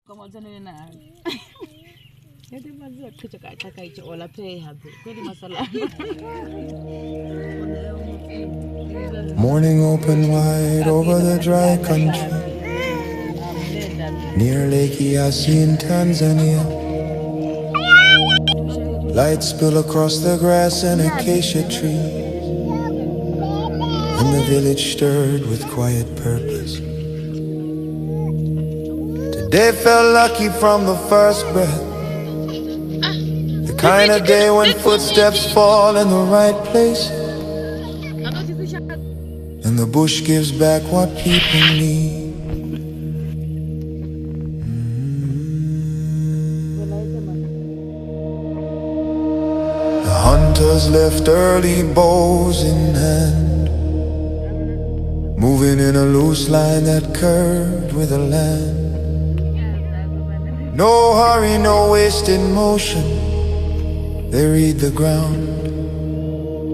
Como na Hindi mazak kachakaita ola play habi. Kweli masala. Morning open wide over the dry country near Lake Eyasi in Tanzania. Lights spill across the grass and acacia tree, and the village stirred with quiet purpose. Today felt lucky from the first breath, the kind of day when footsteps fall in the right place, and the bush gives back what people need. The hunters left early, bows in hand, moving in a loose line that curved with the land. No hurry, no wasted motion, they read the ground.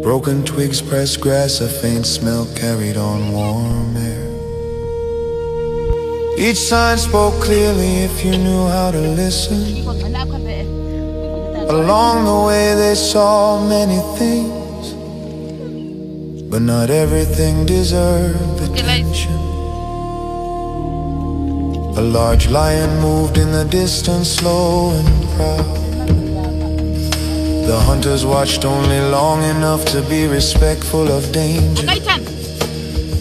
Broken twigs, pressed grass, a faint smell carried on warm air. Each sign spoke clearly if you knew how to listen. Along the way they saw many things, but not everything deserved attention. A large lion moved in the distance, slow and proud. The hunters watched only long enough to be respectful of danger.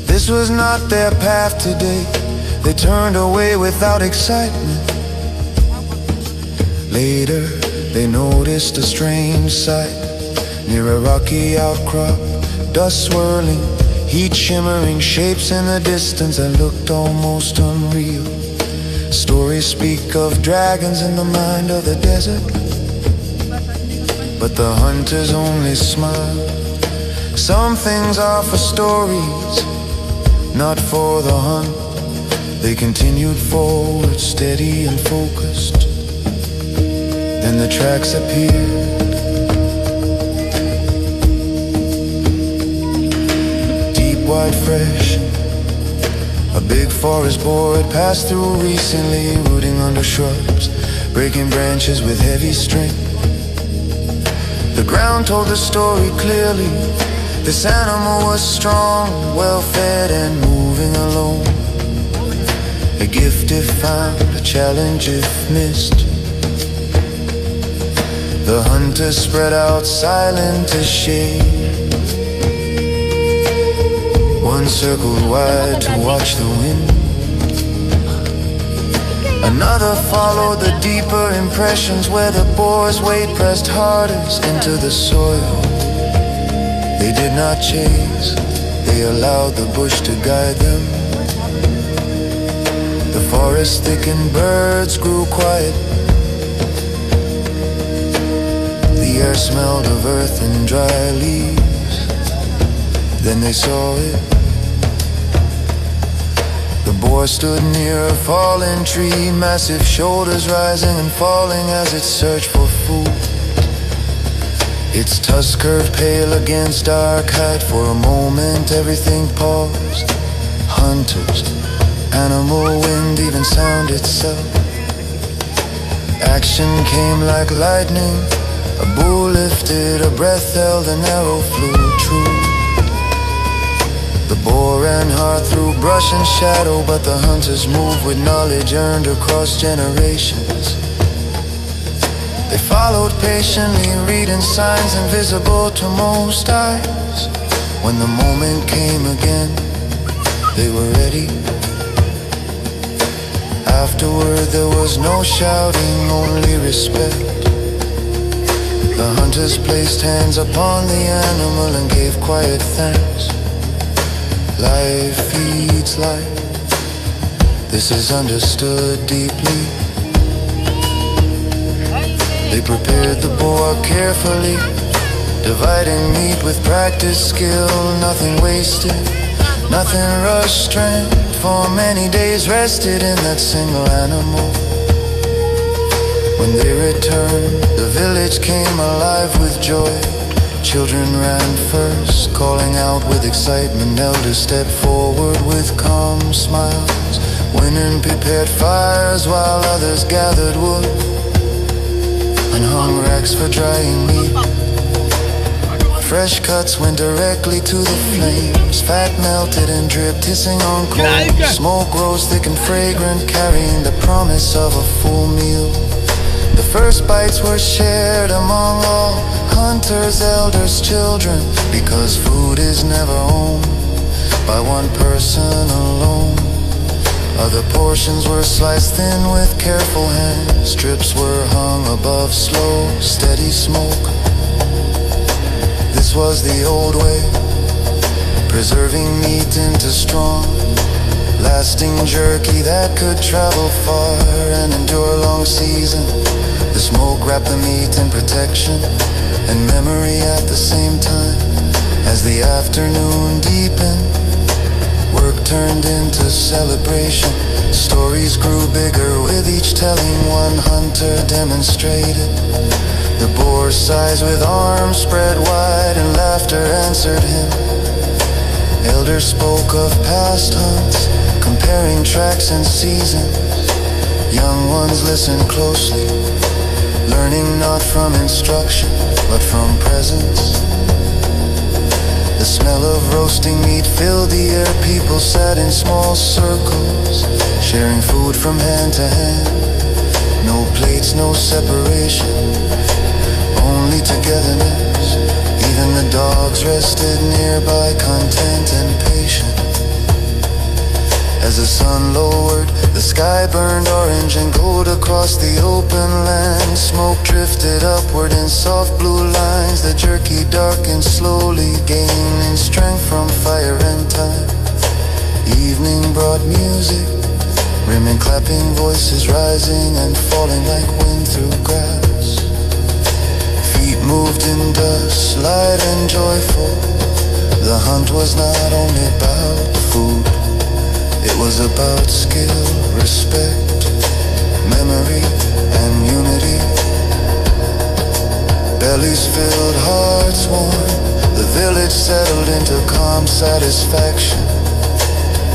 This was not their path today. They turned away without excitement. Later, they noticed a strange sight. Near a rocky outcrop, dust swirling, heat shimmering, shapes in the distance that looked almost unreal. Stories speak of dragons in the mind of the desert, but the hunters only smile. Some things are for stories, not for the hunt. They continued forward, steady and focused. Then the tracks appeared, deep, wide, fresh. A big forest boar had passed through recently, rooting under shrubs, breaking branches with heavy strength. The ground told the story clearly. This animal was strong, well-fed and moving alone. A gift if found, a challenge if missed. The hunters spread out silent as shade. One circled wide to watch the wind, another followed the deeper impressions where the boar's weight pressed hardest into the soil. They did not chase, they allowed the bush to guide them. The forest thickened, birds grew quiet. The air smelled of earth and dry leaves. Then they saw it. The boar stood near a fallen tree, massive shoulders rising and falling as it searched for food. Its tusk curved pale against dark height. For a moment everything paused. Hunters, animal, wind, even sound itself. Action came like lightning. A bull lifted, a breath held, an arrow flew true. The boar ran hard through brush and shadow, but the hunters moved with knowledge earned across generations. They followed patiently, reading signs invisible to most eyes. When the moment came again, they were ready. Afterward there was no shouting, only respect. The hunters placed hands upon the animal and gave quiet thanks. Life feeds life, this is understood deeply. They prepared the boar carefully, dividing meat with practiced skill. Nothing wasted, nothing rushed. Strength for many days rested in that single animal. When they returned, the village came alive with joy. Children ran first, calling out with excitement. Elders stepped forward with calm smiles. Women prepared fires while others gathered wood and hung racks for drying meat. Fresh cuts went directly to the flames. Fat melted and dripped, hissing on coals. Smoke rose thick and fragrant, carrying the promise of a full meal. The first bites were shared among all, hunters, elders, children, because food is never owned by one person alone. Other portions were sliced thin with careful hands. Strips were hung above slow, steady smoke. This was the old way, preserving meat into strong, lasting jerky that could travel far and endure a long season. The smoke wrapped the meat in protection and memory at the same time. As the afternoon deepened, work turned into celebration. Stories grew bigger with each telling. One hunter demonstrated the boar's size with arms spread wide, and laughter answered him. Elders spoke of past hunts, comparing tracks and seasons. Young ones listened closely, learning not from instruction, but from presence. The smell of roasting meat filled the air. People sat in small circles, sharing food from hand to hand. No plates, no separation, only togetherness. Even the dogs rested nearby, content and patient. As the sun lowered, the sky burned orange and gold across the open land. Smoke drifted upward in soft blue lines. The jerky darkened slowly, gaining strength from fire and time. Evening brought music, women clapping, voices rising and falling like wind through grass. Feet moved in dust, light and joyful. The hunt was not only about food, it was about skill, respect, memory, and unity. Bellies filled, hearts warm. The village settled into calm satisfaction.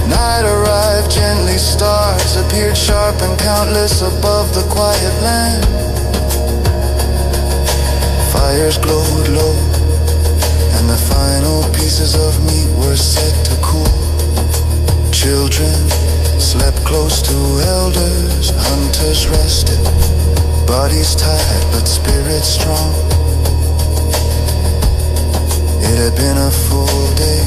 Night arrived gently, stars appeared sharp and countless above the quiet land. Fires glowed low, and the final pieces of meat were set to cool. Children slept close to elders, hunters rested, bodies tired but spirits strong. It had been a full day.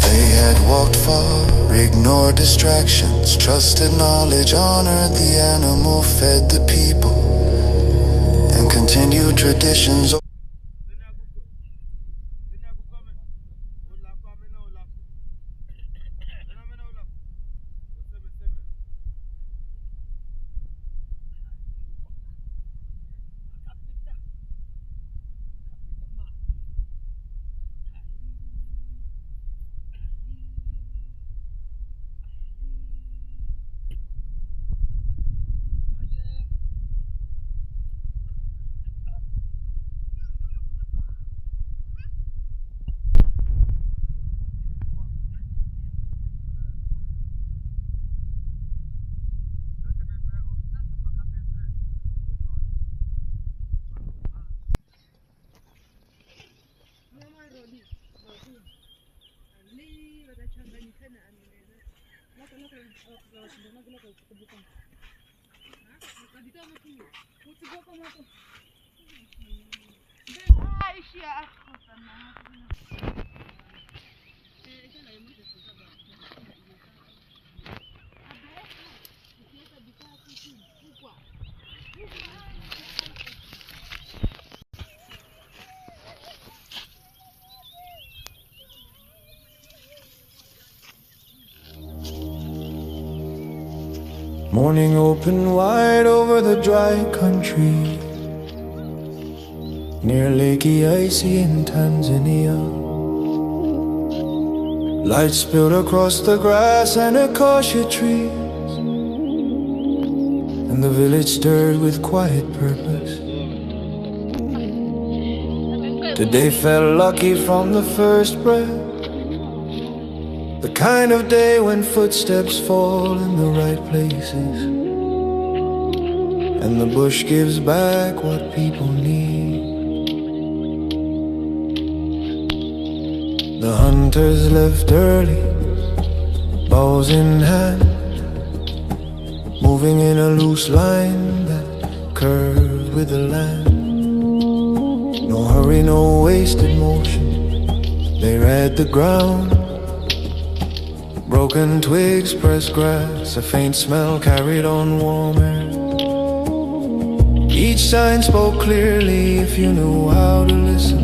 They had walked far, ignored distractions, trusted knowledge, honored the animal, fed the people, and continued traditions. Morning opened wide over the dry country near Lake Eyasi in Tanzania. Light spilled across the grass and acacia trees, and the village stirred with quiet purpose. Today felt lucky from the first breath. The kind of day when footsteps fall in the right places, and the bush gives back what people need. The hunters left early, bows in hand, moving in a loose line that curved with the land. No hurry, no wasted motion, they read the ground. Broken twigs, pressed grass, a faint smell carried on warm air. Each sign spoke clearly if you knew how to listen.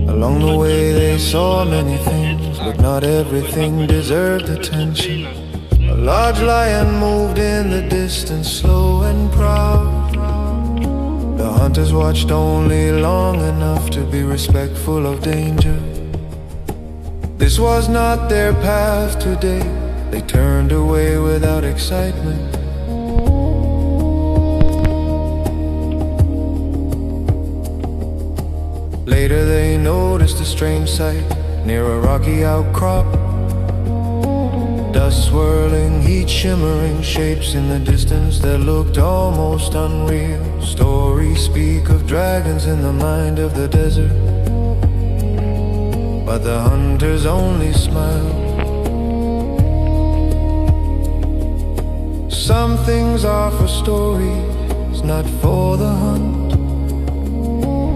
Along the way they saw many things, but not everything deserved attention. A large lion moved in the distance, slow and proud. The hunters watched only long enough to be respectful of danger. This was not their path today, they turned away without excitement. Later they noticed a strange sight near a rocky outcrop. Dust swirling, heat shimmering, shapes in the distance that looked almost unreal. Stories speak of dragons in the mind of the desert, but the hunters only smile. Some things are for stories, not for the hunt.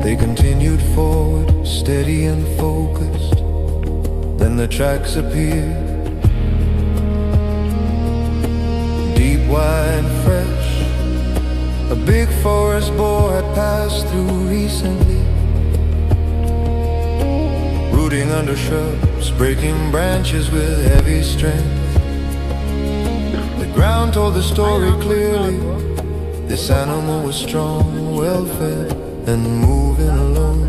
They continued forward, steady and focused. Then the tracks appeared, deep, wide, fresh. A big forest boar had passed through recently, rooting under shrubs, breaking branches with heavy strength. The ground told the story clearly. This animal was strong, well-fed, and moving alone.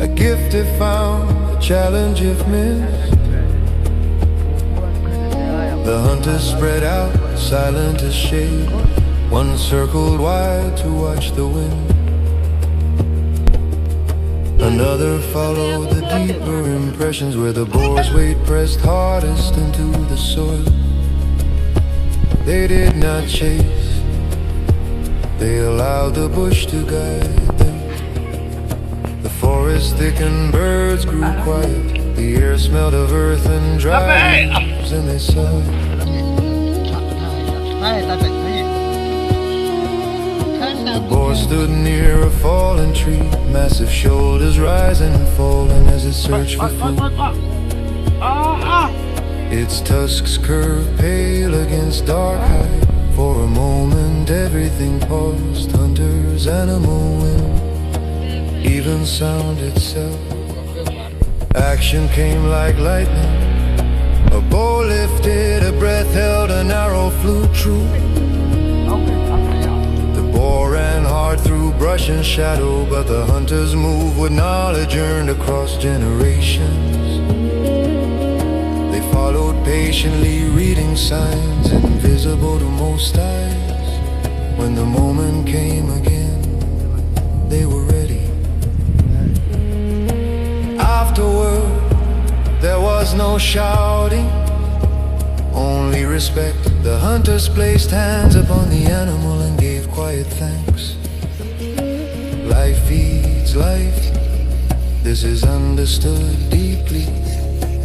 A gift if found, a challenge if missed. The hunters spread out, silent as shade. One circled wide to watch the wind. Another followed the deeper impressions, where the boar's weight pressed hardest into the soil. They did not chase, they allowed the bush to guide them. The forest thickened, birds grew quiet. The air smelled of earth and dry leaves, and they sighed. The boar stood near a fallen tree, massive shoulders rising and falling as it searched for food. Its tusks curved pale against dark hide. For a moment everything paused, hunters, animal, wind, even sound itself. Action came like lightning. A bow lifted, a breath held, an arrow flew true. The boar ran hard through brush and shadow, but the hunters moved with knowledge earned across generations. They followed patiently, reading signs invisible to most eyes. When the moment came again, they were ready. Afterward, there was no shouting, only respect. The hunters placed hands upon the animal and gave quiet thanks. Life feeds life, this is understood deeply.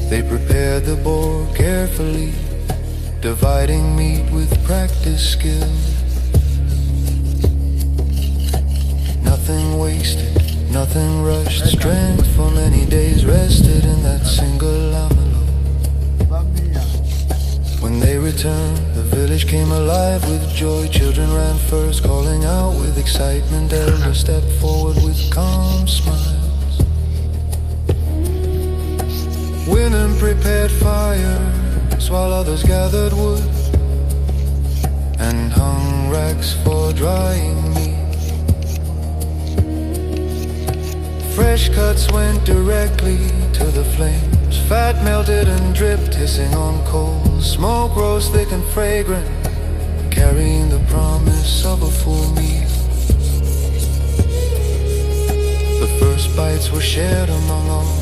They prepared the boar carefully, dividing meat with practiced skill. Nothing wasted, nothing rushed. Strength for many days rested in that single envelope. When they returned, the village came alive with joy. Children ran first, calling out with excitement. Elders stepped forward with calm smiles. Women prepared fires while others gathered wood and hung racks for drying meat. Fresh cuts went directly to the flames. Fat melted and dripped, hissing on coals. Smoke rose thick and fragrant, carrying the promise of a full meal. The first bites were shared among all.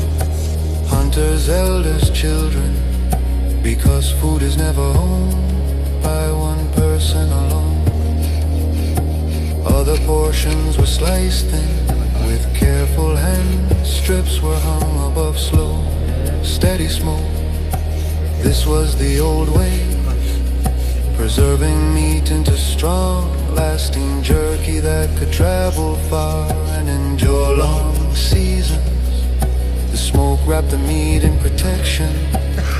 hunters, elders, children, because food is never owned by one person alone. Other portions were sliced thin with careful hands. Strips were hung above slow, steady smoke. This was the old way, preserving meat into strong, lasting jerky that could travel far and endure long seasons. The smoke wrapped the meat in protection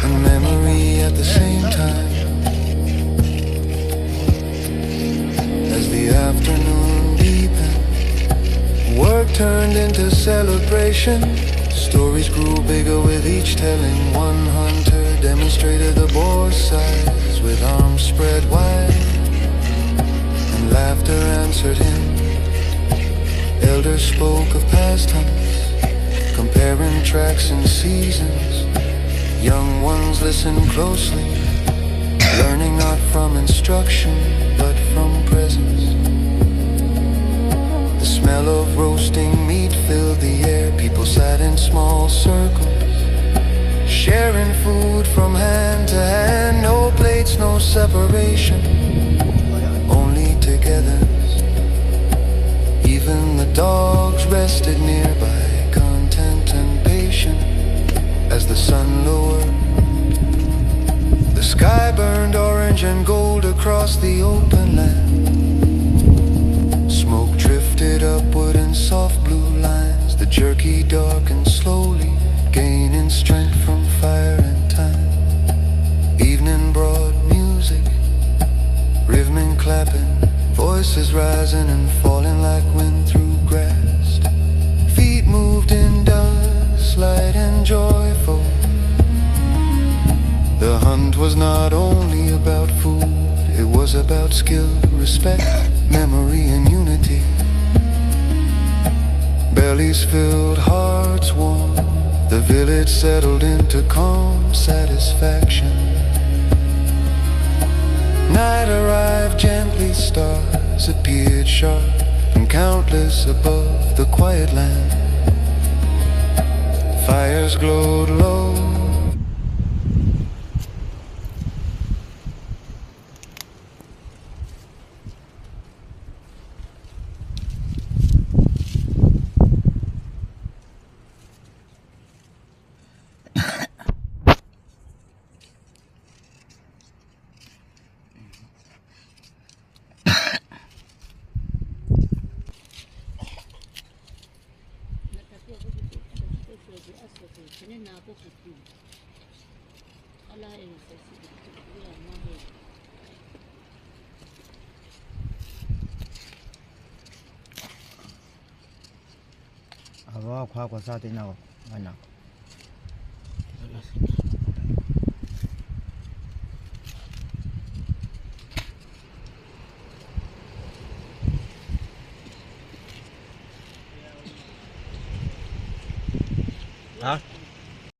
and memory at the same time. As the afternoon deepened, work turned into celebration. Stories grew bigger with each telling. One hunter demonstrated the boar's size with arms spread wide, and laughter answered him. Elders spoke of past hunts, comparing tracks and seasons. Young ones listened closely, learning not from instruction but from presence. The smell of roasting meat filled the air. People sat in small circles, sharing food from hand to hand. No plates, no separation, only togetherness. Even the dogs rested nearby, content and patient. As the sun lowered, the sky burned orange and gold across the open land. Smoke drifted upward in soft blue lines. The jerky darkened slowly, gaining strength from fire and time. Evening brought music, rhythm clapping, voices rising and falling like wind through grass. Feet moved in dust, light and joyful. The hunt was not only about food, it was about skill, respect, memory and unity. Bellies filled, hearts warm. The village settled into calm satisfaction. Night arrived gently, stars appeared sharp and countless above the quiet land. Fires glowed low. Ava kwa kwa sa tin nào anh nào. Hả?